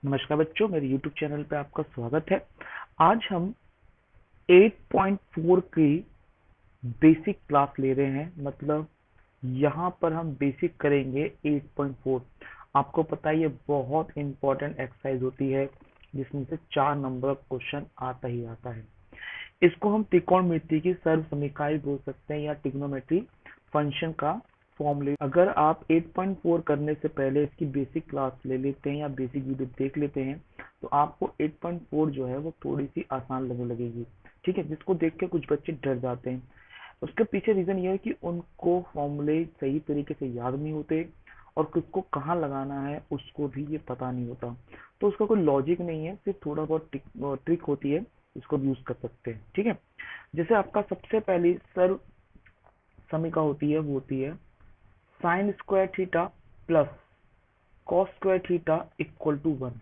नमस्कार बच्चों, मेरे YouTube चैनल पे आपका स्वागत है। आज हम 8.4 की बेसिक क्लास ले रहे हैं। मतलब यहाँ पर हम बेसिक करेंगे 8.4। आपको पता है ये बहुत इंपॉर्टेंट एक्सरसाइज होती है जिसमें से 4 नंबर क्वेश्चन आता ही आता है। इसको हम त्रिकोणमिति की सर्व समीकरण बोल सकते हैं या ट्रिग्नोमेट्री फंक्शन का फॉर्मूले। अगर आप 8.4 करने से पहले इसकी बेसिक क्लास ले लेते हैं या बेसिक वीडियो देख लेते हैं तो आपको 8.4 जो है वो थोड़ी सी आसान लगने लगेगी। ठीक है, जिसको देख के कुछ बच्चे डर जाते हैं। उसके पीछे रीजन ये है कि उनको फॉर्मूले सही तरीके से याद नहीं होते और किसको कहाँ लगाना है उसको भी ये पता नहीं होता। तो उसका कोई लॉजिक नहीं है, सिर्फ थोड़ा बहुत ट्रिक होती है, इसको यूज कर सकते हैं। ठीक है, जैसे आपका सबसे पहली सर्व समीकरण होती है वो होती है sine square theta plus cos square theta equal to 1।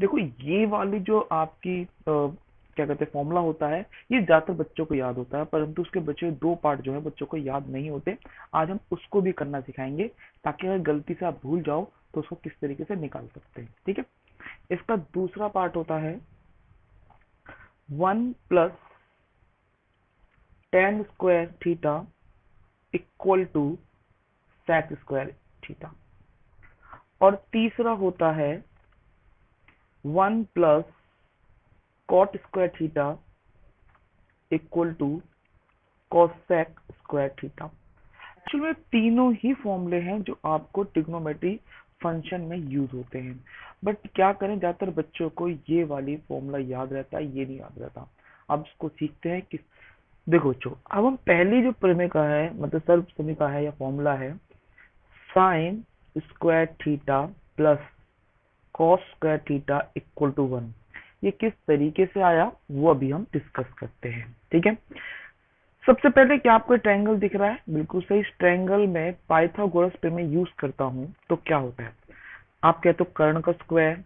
देखो ये वाली जो आपकी क्या कहते हैं फॉर्मूला होता है, ये ज्यादातर बच्चों को याद होता है, परंतु उसके बचे दो पार्ट जो है बच्चों को याद नहीं होते। आज हम उसको भी करना सिखाएंगे ताकि अगर गलती से आप भूल जाओ तो उसको किस तरीके से निकाल सकते हैं। ठीक है, इसका दूसरा पार्ट होता है 1 plus tan square theta equal to sec square theta. और तीसरा होता है 1 plus cot square theta equal to cosec square theta. Actually में तीनों ही फॉर्मूले हैं जो आपको ट्रिग्नोमेट्री फंक्शन में यूज होते हैं, बट क्या करें ज्यादातर बच्चों को ये वाली फॉर्मूला याद रहता है, ये नहीं याद रहता। अब इसको सीखते हैं कि देखो बच्चों, अब हम पहली जो प्रमेय है मतलब सर्व समीकरण है या फॉर्मूला है sine square theta plus cos square theta equal to 1, ये किस तरीके से आया वो अभी हम डिस्कस करते हैं। ठीक है, सबसे पहले क्या आपको ट्रायंगल दिख रहा है? बिल्कुल सही। इस ट्रायंगल में पाइथागोरस प्रमेय यूज करता हूं तो क्या होता है? आप कहते हो कर्ण का स्क्वायर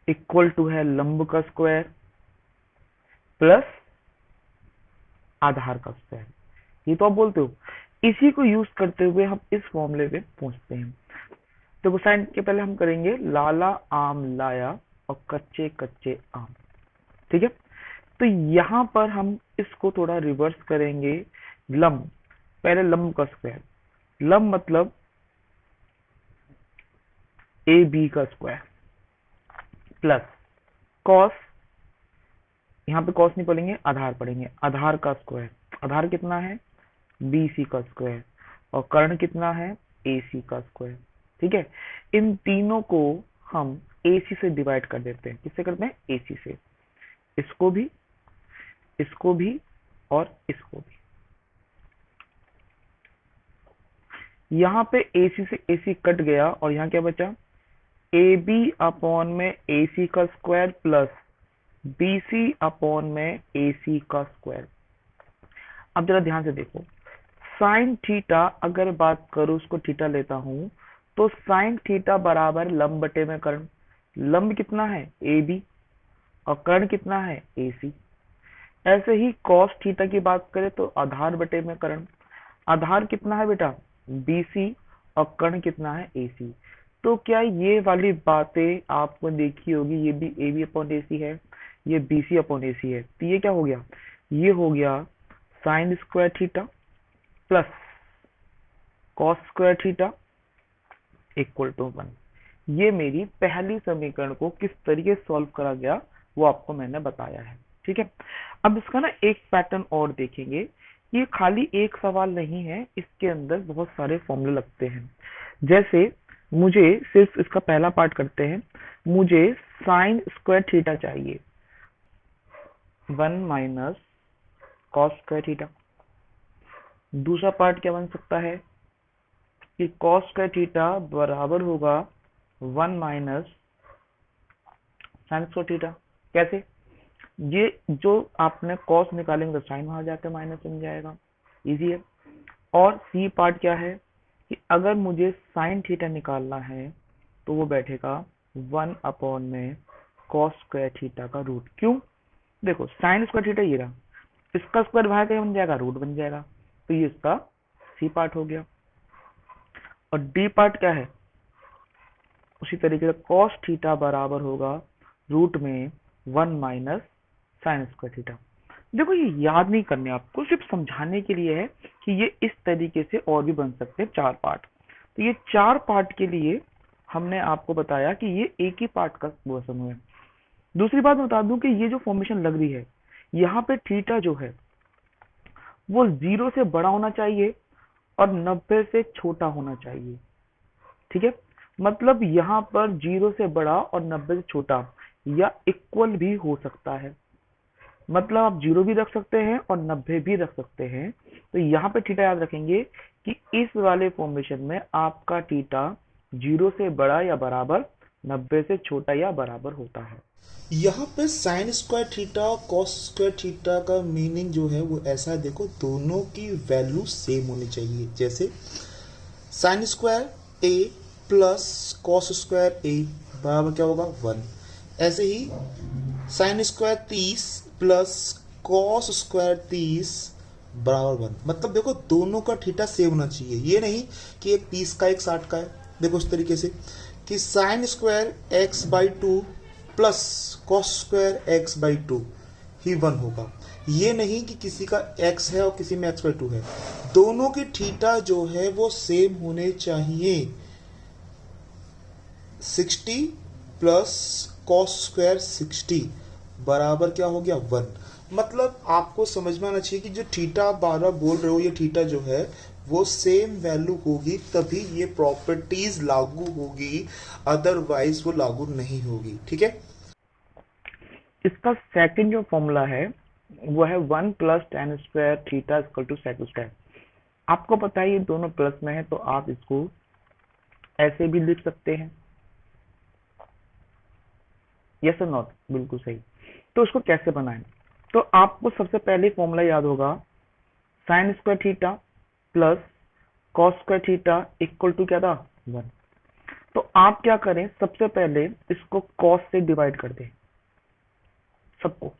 इक्वल टू है लंब का स्क्वायर प्लस आधार का स्क्वायर, ये तो आप बोलते हो। इसी को यूज करते हुए हम इस फॉर्मूले पे पहुंचते हैं। तो साइन के पहले हम करेंगे लाला आम लाया और कच्चे कच्चे आम। ठीक है, तो यहां पर हम इसको थोड़ा रिवर्स करेंगे। लंब, पहले लंब का स्क्वायर, लंब मतलब ए बी का स्क्वायर प्लस कॉस, यहाँ पे कॉस नहीं पढ़ेंगे आधार पढ़ेंगे, आधार का स्क्वायर, आधार कितना है बी सी का स्क्वायर, और कर्ण कितना है ए सी का स्क्वायर। ठीक है, इन तीनों को हम ए सी से डिवाइड कर देते हैं। किससे करते हैं? ए सी से। इसको भी, इसको भी और इसको भी। यहाँ पे ए सी से ए सी कट गया और यहाँ क्या बचा? ए बी अपॉन में ए सी का square plus B C upon में ए सी का स्क्वायर। अब जरा ध्यान से देखो, साइन थीटा अगर बात करूं, उसको थीटा लेता हूं तो साइन थीटा बराबर लंब बटे में कर्ण। लंब कितना है? ए बी, और कर्ण कितना है? ए सी। ऐसे ही कॉस थीटा की बात करें तो आधार बटे में कर्ण। आधार कितना है बेटा? बी सी, और कर्ण कितना है? ए सी। तो क्या ये वाली बातें आपको देखी होगी, ये भी ए बी अपॉन ए सी है, ये बी सी अपॉन ए सी है, तो ये क्या हो गया? ये हो गया sine square theta plus cos square theta equal to 1। ये मेरी पहली समीकरण को किस तरीके से सॉल्व करा गया वो आपको मैंने बताया है। ठीक है, अब इसका ना एक पैटर्न और देखेंगे। ये खाली एक सवाल नहीं है, इसके अंदर बहुत सारे फॉर्मूले लगते हैं। जैसे मुझे सिर्फ इसका पहला पार्ट करते हैं। मुझे साइन स्क्वायर थीटा चाहिए, 1 माइनस कॉस स्क्वायर थीटा। दूसरा पार्ट क्या बन सकता है कि कॉस स्क्वायर थीटा बराबर होगा 1 माइनस साइन स्क्वायर थीटा। कैसे? ये जो आपने कॉस निकालेंगे तो साइन वहां जाकर माइनस बन जाएगा, इजी है। और सी पार्ट क्या है कि अगर मुझे साइन थीटा निकालना है तो वो बैठेगा 1 अपॉन में कॉस स्क्वायर थीटा का रूट। क्यों? देखो साइन स्क्वायर थीटा ये रहा, इसका स्क्वायर वहां क्या बन जाएगा? रूट बन जाएगा। तो ये इसका सी पार्ट हो गया। और डी पार्ट क्या है? उसी तरीके से कॉस थीटा बराबर होगा रूट में 1 माइनस साइन स्क्वायर थीटा। देखो ये याद नहीं करने आपको, सिर्फ समझाने के लिए है कि ये इस तरीके से और भी बन सकते हैं 4 पार्ट। तो ये 4 पार्ट के लिए हमने आपको बताया कि ये एक ही पार्ट का वो समूह है। दूसरी बात बता दूं कि ये जो फॉर्मेशन लग रही है, यहाँ पे थीटा जो है वो 0 से बड़ा होना चाहिए और 90 से छोटा होना चाहिए। ठीक है, मतलब यहाँ पर 0 से बड़ा और 90 से छोटा या इक्वल भी हो सकता है। मतलब आप 0 भी रख सकते हैं और 90 भी रख सकते हैं। तो यहाँ पे थीटा याद रखेंगे कि इस वाले फॉर्मेशन में आपका थीटा 0 से बड़ा या बराबर, 90 से छोटा या बराबर होता है। यहाँ पे साइन स्क्वायर थीटा और कॉस स्क्वायर थीटा का मीनिंग जो है वो ऐसा है, देखो दोनों की वैल्यू सेम होनी चाहिए। जैसे sine square A plus cos square A बराबर क्या होगा 1। ऐसे ही sine square 30 plus cos square 30 बराबर 1। मतलब देखो दोनों का थीटा सेम होना चाहिए, ये नहीं कि एक 30 का एक 60 का है। देखो इस तरीके से कि sine square x by 2 plus cos square x by 2 ही 1 होगा। ये नहीं कि किसी का x है और किसी में x बाई 2 है। दोनों की थीटा जो है वो सेम होने चाहिए। 60 प्लस कॉस स्क्वायर 60 बराबर क्या हो गया 1। मतलब आपको समझ में आना चाहिए कि जो थीटा आप बार बार बोल रहे हो, ये थीटा जो है वो सेम वैल्यू होगी तभी ये प्रॉपर्टीज लागू होगी, अदरवाइज वो लागू नहीं होगी। ठीक है, इसका सेकंड जो फॉर्मूला है वो है 1 plus tan square theta equal to sec square. आपको पता है ये दोनों प्लस में है, तो आप इसको ऐसे भी लिख सकते हैं। यस और नॉट, बिल्कुल सही। तो उसको कैसे बनाएं? तो आपको सबसे पहले फॉर्मूला याद होगा, sine square theta plus cos square theta equal to क्या था 1। तो आप क्या करें, सबसे पहले इसको कॉस से डिवाइड कर दें, सबको,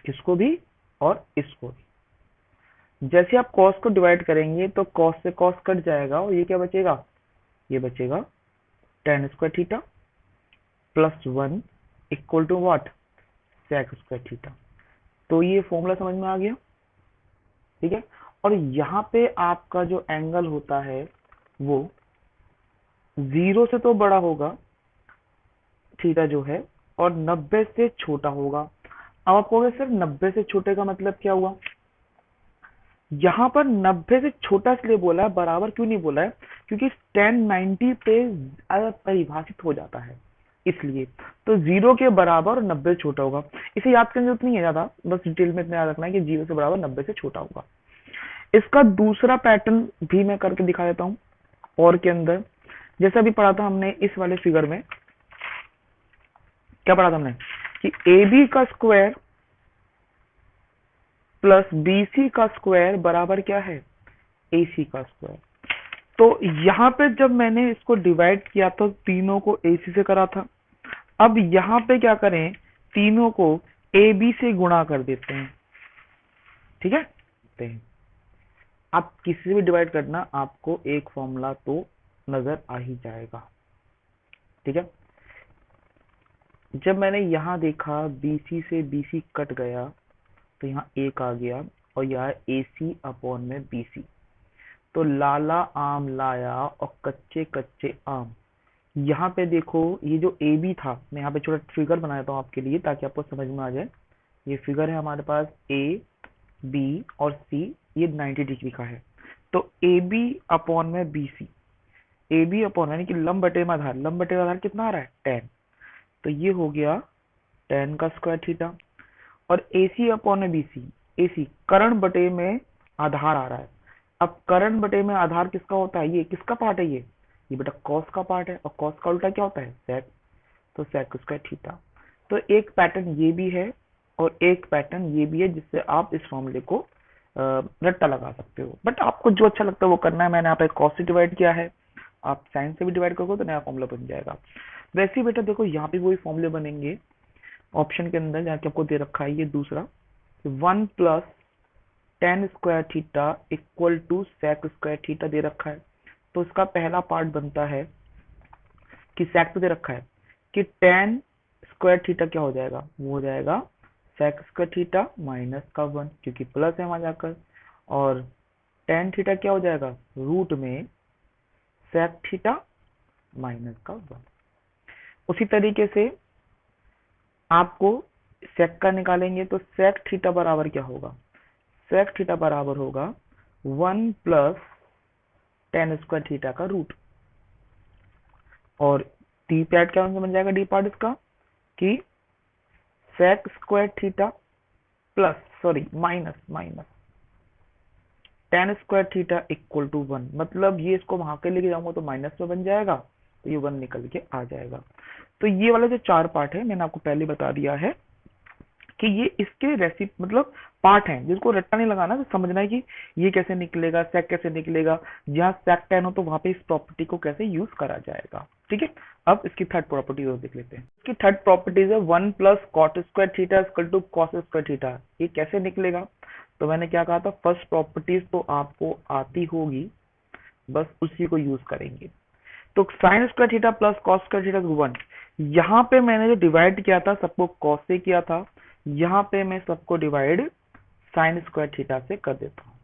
इसको भी और इसको भी। जैसे आप कॉस को डिवाइड करेंगे तो कॉस से कॉस कट जाएगा और ये क्या बचेगा, ये बचेगा tan square theta plus 1 equal to what, sec square theta. तो ये फॉर्मूला समझ में आ गया। ठीक है, और यहाँ पे आपका जो एंगल होता है वो 0 से तो बड़ा होगा थीटा जो है, और 90 से छोटा होगा। अब आप कहोगे सर 90 से छोटे का मतलब क्या हुआ? यहाँ पर 90 से छोटा इसलिए बोला है, बराबर क्यों नहीं बोला है? क्योंकि tan 90 पे परिभाषित हो जाता है, इसलिए। तो 0 के बराबर और 90 से छोटा होगा। इसे याद करने की जरूरत नहीं है ज्यादा, बस डिटेल में इतना याद रखना है कि 0 से बराबर 90 से छोटा होगा। इसका दूसरा पैटर्न भी मैं करके दिखा देता हूँ और के अंदर। जैसा भी पढ़ा था हमने इस वाले फिगर में, क्या पढ़ा था हमने कि ए बी का स्क्वायर प्लस बी सी का स्क्वायर बराबर क्या है, ए सी का स्क्वायर। तो यहाँ पे जब मैंने इसको डिवाइड किया तो तीनों को ए सी से करा था। अब यहाँ पे क्या करें, तीनों को ए बी से गुणा कर देते हैं। ठीक है, आप किसी से भी डिवाइड करना, आपको एक फॉर्मूला तो नजर आ ही जाएगा। ठीक है, जब मैंने यहाँ देखा BC से BC कट गया तो यहाँ एक आ गया और यहाँ AC अपॉन में BC। तो लाला आम लाया और कच्चे कच्चे आम। यहाँ पे देखो ये जो AB था, मैं यहाँ पे छोटा फिगर बनाया था आपके लिए ताकि आपको समझ में आ जाए। ये फिगर है हमारे पास A B और C, ये 90 डिग्री का है। तो AB अपॉन में BC, AB अपॉन यानी कि लंब बटे में आधार, लंब बटे में आधार कितना आ रहा है 10। तो ये हो गया tan का स्क्वायर थीटा। और AC अपॉन में BC, AC कर्ण बटे में आधार आ रहा है। अब कर्ण बटे में आधार किसका होता है, ये किसका पार्ट है, ये बेटा कॉस का पार्ट है, और कॉस का उल्टा क्या होता है सेक। तो सेक स्क्वायर थीटा। तो एक पैटर्न ये भी है और एक पैटर्न ये भी है जिससे आप इस फॉर्मूले को रट्टा लगा सकते हो। बट आपको जो अच्छा लगता है वो करना है। मैंने यहाँ पे कॉस से डिवाइड किया है, आप साइन से भी डिवाइड करोगे तो नया फॉर्मूला बन जाएगा। वैसे ही बेटा देखो यहाँ पे वही फॉर्मूले बनेंगे ऑप्शन के अंदर, जहाँ आपको दे रखा है ये दूसरा 1 plus tan square theta equal to sec square theta दे रखा है। तो इसका पहला पार्ट बनता है कि sec तो दे रखा है कि tan स्क्वायर थीटा क्या हो जाएगा, वो हो जाएगा sec स्क्वायर थीटा माइनस का 1, क्योंकि प्लस है वहां जाकर, और tan थीटा क्या हो जाएगा, रूट में sec थीटा माइनस का 1। उसी तरीके से आपको sec का निकालेंगे तो sec थीटा बराबर क्या होगा, sec थीटा बराबर होगा 1 प्लस tan स्क्वायर थीटा का रूट, और डी पैट क्या बन जाएगा, डी पार्ट इसका कि sec square theta plus minus tan square theta equal to 1। मतलब ये इसको वहां के लेके जाऊंगा तो माइनस में बन जाएगा, तो ये 1 निकल के आ जाएगा। तो ये वाला जो 4 पार्ट है मैंने आपको पहले बता दिया है कि ये इसके रेसिपी मतलब पार्ट हैं, जिसको रट्टा नहीं लगाना, तो समझना है कि ये कैसे निकलेगा, सेक कैसे निकलेगा, जहाँ सेक टेन हो तो वहां पे इस प्रॉपर्टी को कैसे यूज करा जाएगा। ठीक है, अब इसकी थर्ड प्रॉपर्टी और देख लेते हैं। इसकी थर्ड प्रॉपर्टीज है 1 plus cot square theta equal to cos square theta. ये कैसे निकलेगा, तो मैंने क्या कहा था, फर्स्ट प्रॉपर्टीज तो आपको आती होगी, बस उसी को यूज करेंगे। तो sign square theta plus cos square theta 1, यहाँ पे मैंने जो डिवाइड किया था सबको कॉस से किया था, यहाँ पे मैं सबको डिवाइड साइन स्क्वायर थीटा से कर देता हूँ।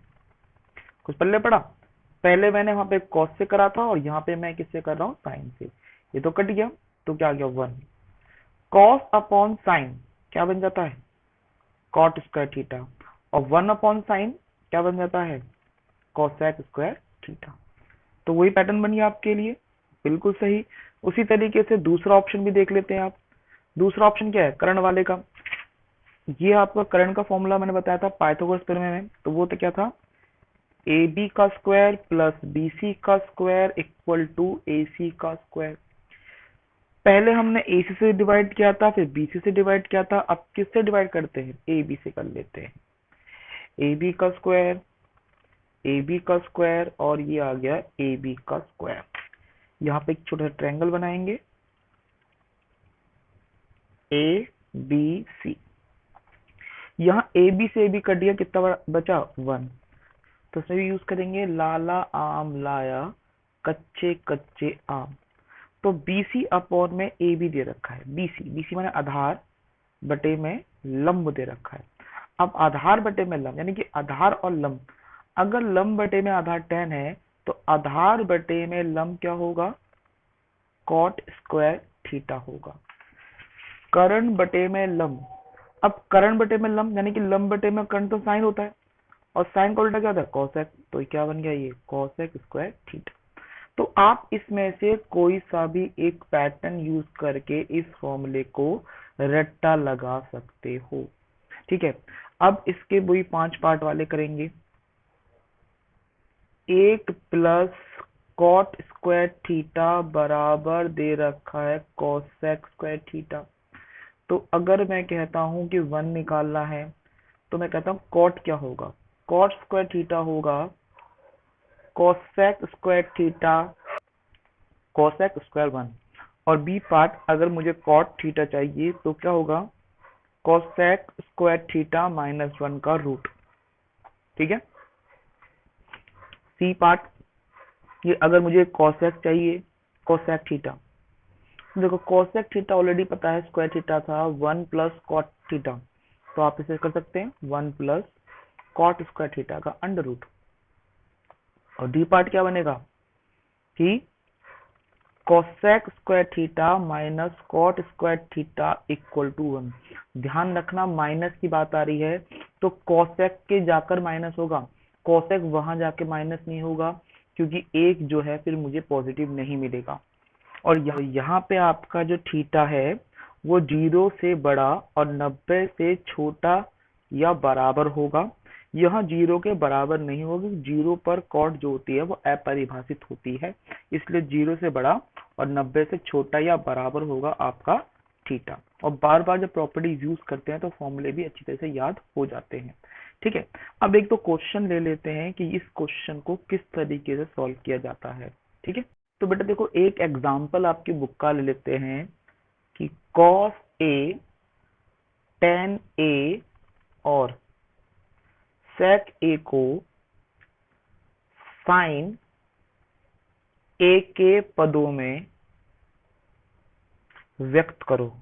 कुछ पल्ले पड़ा, पहले मैंने वहां पे कॉस से करा था और यहाँ पे मैं किससे कर रहा हूँ, साइन से। ये तो कट गया, तो क्या आ गया 1। कॉस अपॉन साइन क्या बन जाता है, कॉट स्क्वायर थीटा, और 1 अपॉन साइन क्या बन जाता है, कॉसेक स्क्वायर थीटा। तो वही पैटर्न बन गया आपके लिए, बिल्कुल सही। उसी तरीके से दूसरा ऑप्शन भी देख लेते हैं आप। दूसरा ऑप्शन क्या है, करंट वाले का। ये आपका करंट का फॉर्मूला मैंने बताया था पाइथागोरस थ्योरम में, तो वो तो क्या था, ए बी का स्क्वायर प्लस बी सी का square equal to A C का स्क्वायर। पहले हमने ए सी से डिवाइड किया था, फिर बी सी से डिवाइड किया था, अब किससे डिवाइड करते हैं, ए बी से कर लेते हैं। ए बी का स्क्वायर, ए बी का स्क्वायर, और ये आ गया ए बी का स्क्वायर। यहाँ पे एक छोटा सा ट्रायंगल बनाएंगे, ए बी सी। यहाँ ए बी से ए बी कट दिया, कितना बचा 1। तो सभी यूज करेंगे, लाला आम लाया कच्चे कच्चे आम। तो बीसी अपॉन में ए बी दे रखा है, बीसी बीसी माने आधार बटे में लंब दे रखा है। अब आधार बटे में लंब यानी कि आधार और लंब, अगर लंब बटे में आधार 10 है तो आधार बटे में लंब क्या होगा, कॉट स्क्वायर थीटा होगा। कर्ण बटे में लंब, अब कर्ण बटे में लंब यानी कि लंब बटे में कर्ण तो साइन होता है, और साइन का उल्टा क्या होता है, कॉसेक। तो क्या बन गया, ये कॉसेक स्क्वायर थीटा। तो आप इसमें से कोई सा भी एक पैटर्न यूज करके इस फॉर्मूले को रट्टा लगा सकते हो। ठीक है, अब इसके वही 5 पार्ट वाले करेंगे। 1 प्लस कॉट स्क्वायर थीटा बराबर दे रखा है कॉसेक स्क्वायर थीटा। तो अगर मैं कहता हूं कि 1 निकालना है, तो मैं कहता हूं कॉट क्या होगा, कॉट स्क्वायर थीटा होगा cosec square theta cosec square 1। और बी पार्ट अगर मुझे कॉट थीटा चाहिए तो क्या होगा, कॉसेक स्क्वायर थीटा माइनस 1 का रूट। ठीक है, सी पार्ट, ये अगर मुझे कॉसेक चाहिए, कॉसेक थीटा, देखो कॉसेक थीटा ऑलरेडी पता है, स्क्वायर थीटा था 1 प्लस कॉट थीटा, तो आप इसे कर सकते हैं 1 प्लस कॉट स्क्वायर थीटा का अंडर रूट। और डी पार्ट क्या बनेगा कि cosec square theta minus cot square theta equal to 1। ध्यान रखना माइनस की बात आ रही है तो कॉसेक के जाकर माइनस होगा, कॉसेक वहां जाके माइनस नहीं होगा, क्योंकि एक जो है फिर मुझे पॉजिटिव नहीं मिलेगा। और यहाँ पे आपका जो थीटा है वो 0 से बड़ा और 90 से छोटा या बराबर होगा। यहाँ 0 के बराबर नहीं होगी, 0 पर कॉट जो होती है वो अपरिभाषित होती है, इसलिए 0 से बड़ा और 90 से छोटा या बराबर होगा आपका थीटा। और बार बार जब प्रॉपर्टीज यूज करते हैं तो फॉर्मूले भी अच्छी तरह से याद हो जाते हैं। ठीक है, अब एक तो क्वेश्चन ले लेते हैं कि इस क्वेश्चन को किस तरीके से सॉल्व किया जाता है। ठीक है, तो बेटा देखो एक एग्जांपल आपकी बुक का ले लेते हैं कि cos A tan A और sec A को sin A के पदों में व्यक्त करो।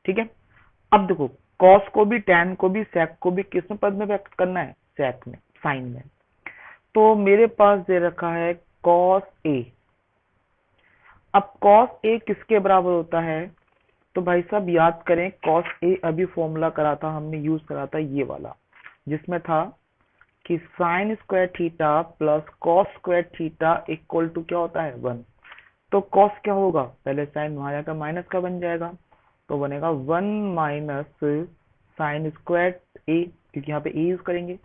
ठीक है, अब देखो कॉस को भी, टैन को भी, सेक को भी किस में पद में व्यक्त करना है? सेक में, साइन में। तो मेरे पास दे रखा है कॉस ए। अब कॉस ए किसके बराबर होता है? तो भाई साहब याद करें, कॉस ए अभी फॉर्मूला करा था हमने, यूज करा था ये वाला, जिसमें था कि sine square theta plus cos square theta equal to क्या होता है? 1। तो कॉस क्या होगा? पहले साइन वहां जाकर माइनस का बन जाएगा, तो बनेगा 1 माइनस साइन स्क्वायर ए, क्योंकि यहाँ पे ए यूज करेंगे,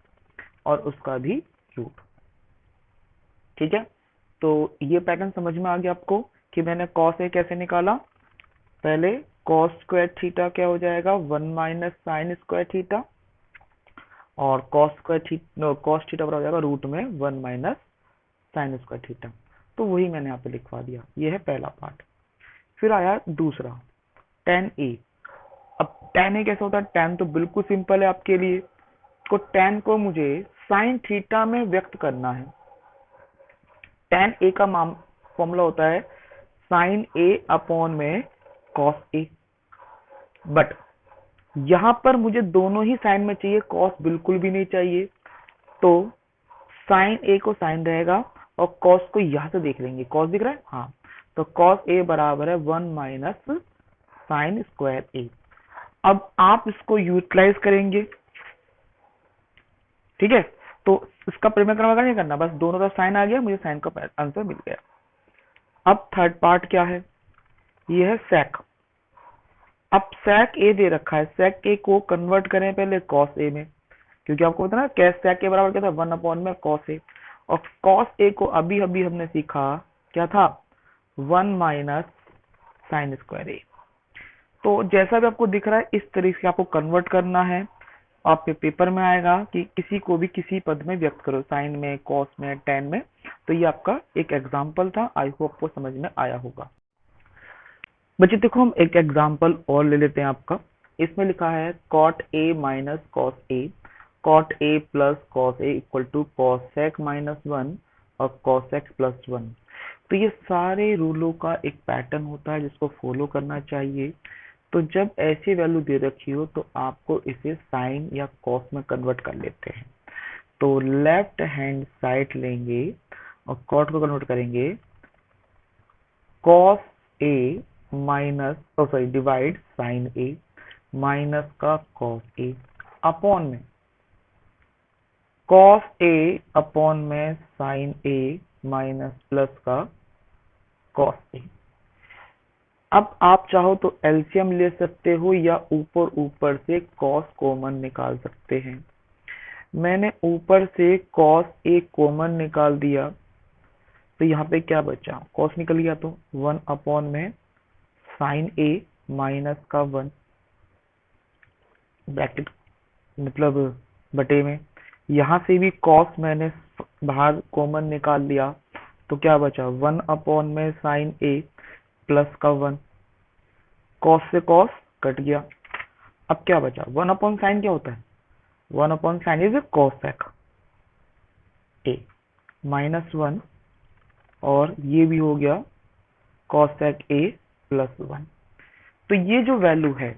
और उसका भी रूट। ठीक है, तो ये पैटर्न समझ में आ गया आपको कि मैंने कॉस ए कैसे निकाला। पहले कॉस स्क्वायर थीटा क्या हो जाएगा? 1 माइनस साइन स्क्वायर थीटा, और कॉस थीटा बराबर हो जाएगा रूट में 1 माइनस साइन स्क्वायर थीटा। तो वही मैंने यहाँ पे लिखवा दिया। ये है पहला पार्ट। फिर आया दूसरा, tan ए। अब tan ए कैसा होता है? tan तो बिल्कुल सिंपल है आपके लिए। तो tan को मुझे साइन थीटा में व्यक्त करना है। tan ए का फॉर्मूला होता है साइन ए अपॉन में कॉस ए। बट यहां पर मुझे दोनों ही साइन में चाहिए, कॉस बिल्कुल भी नहीं चाहिए। तो साइन ए को साइन रहेगा और कॉस को यहां से देख लेंगे। कॉस दिख रहा है? हाँ, तो कॉस ए बराबर है 1 माइनस साइन स्क्वायर ए। अब आप इसको यूटिलाइज करेंगे। ठीक है, तो इसका परिमेय नहीं करना, बस दोनों तरफ साइन आ गया, मुझे साइन का आंसर मिल गया। अब थर्ड पार्ट क्या है? ये है सेक। अब सेक ए दे रखा है, सेक ए को कन्वर्ट करें पहले कॉस ए में, क्योंकि आपको पता ना कैस सेक के बराबर क्या था? 1 अपॉन में कॉस ए। और कॉस ए को अभी अभी हमने सीखा क्या था? 1 माइनस साइन स्क्वायर ए। तो जैसा भी आपको दिख रहा है इस तरीके से आपको कन्वर्ट करना है। आपके पेपर में आएगा कि किसी को भी किसी पद में व्यक्त करो, साइन में, कॉस में, टेन में। तो ये आपका एक एग्जाम्पल था, आई होप आपको समझ में आया होगा। बच्चे देखो हम एक एग्जाम्पल और ले लेते हैं आपका। इसमें लिखा है cot A minus cos A, cot A plus cos A equal to cosec minus 1 और कॉस सेक प्लस 1। तो ये सारे रूलों का एक पैटर्न होता है जिसको फॉलो करना चाहिए। तो जब ऐसी वैल्यू दे रखी हो तो आपको इसे साइन या कॉस में कन्वर्ट कर लेते हैं। तो लेफ्ट हैंड साइड लेंगे और कॉट को कन्वर्ट करेंगे cos A minus divide sign A minus का कॉस ए अपॉन में कॉस ए अपॉन में साइन ए माइनस प्लस का कॉस ए। अब आप चाहो तो एलसीएम ले सकते हो या ऊपर ऊपर से कॉस कॉमन निकाल सकते हैं। मैंने ऊपर से कॉस ए कॉमन निकाल दिया, तो यहाँ पे क्या बचा? कॉस निकल गया, तो 1 अपॉन में साइन ए माइनस का 1 ब्रैकेट मतलब बटे में। यहाँ से भी कॉस मैंने बाहर कॉमन निकाल लिया, तो क्या बचा? 1 अपॉन में साइन ए प्लस का 1। कॉस से कॉस कट गया। अब क्या बचा? 1 अपॉन साइन क्या होता है? 1 upon sine is cosec A minus 1, और ये भी हो गया कॉस सेक ए प्लस 1। तो ये जो वैल्यू है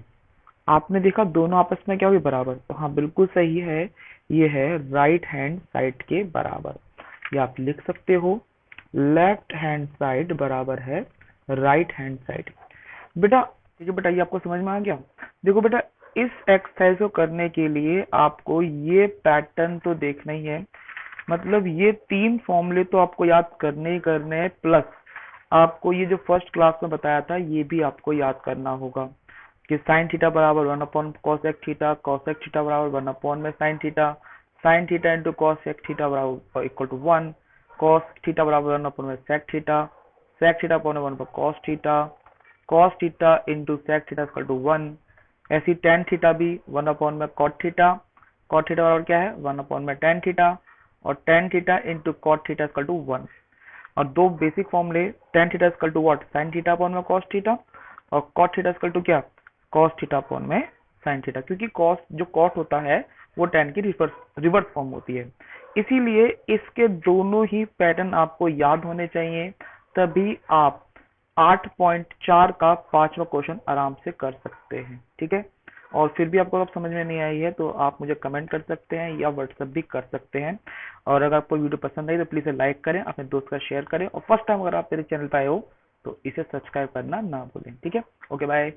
आपने देखा दोनों आपस में क्या हुई? बराबर। तो हाँ बिल्कुल सही है, ये है राइट हैंड साइड के बराबर। ये आप लिख सकते हो, लेफ्ट हैंड साइड बराबर है राइट हैंड साइड। बेटा ठीक है बेटा, ये आपको समझ में आ गया? देखो बेटा, इस एक्सरसाइज को करने के लिए आपको ये पैटर्न तो देखना ही है, मतलब ये 3 फॉर्मूले तो आपको याद करने ही करने हैं, प्लस आपको ये जो फर्स्ट क्लास में बताया था ये भी आपको याद करना होगा कि साइन थीटा बराबर 1 upon cosec theta, cosec theta बराबर 1 अपॉन में sine theta into cosec theta बराबर इक्वल टू 1, कॉस थीटा बराबर 1 अपॉन में सेक थीटा अपॉन 1 पर cos theta into sec theta equal to 1। ऐसी टेन थीटा भी 1 अपॉन में कॉट थीटा बराबर क्या है? 1 अपॉन में टेन थीटा, और tan theta into cot theta equal to 1। और दो बेसिक फॉर्मूले, tan theta equal to what? Sine theta upon में कॉस थीटा, और कॉट थीटा इक्वल टू क्या? कॉस थीटा अपॉन में साइन थीटा। क्योंकि कॉस जो कॉट होता है वो टेन की रिवर्स फॉर्म होती है, इसीलिए इसके दोनों ही पैटर्न आपको याद होने चाहिए, तभी आप 8.4 का 5वां क्वेश्चन आराम से कर सकते हैं। ठीक है, और फिर भी आपको अगर समझ में नहीं आई है तो आप मुझे कमेंट कर सकते हैं या व्हाट्सएप भी कर सकते हैं। और अगर आपको वीडियो पसंद आई तो प्लीज़ लाइक करें, अपने दोस्त का शेयर करें, और फर्स्ट टाइम अगर आप मेरे चैनल पर आए हो तो इसे सब्सक्राइब करना ना भूलें। ठीक है, ओके बाय।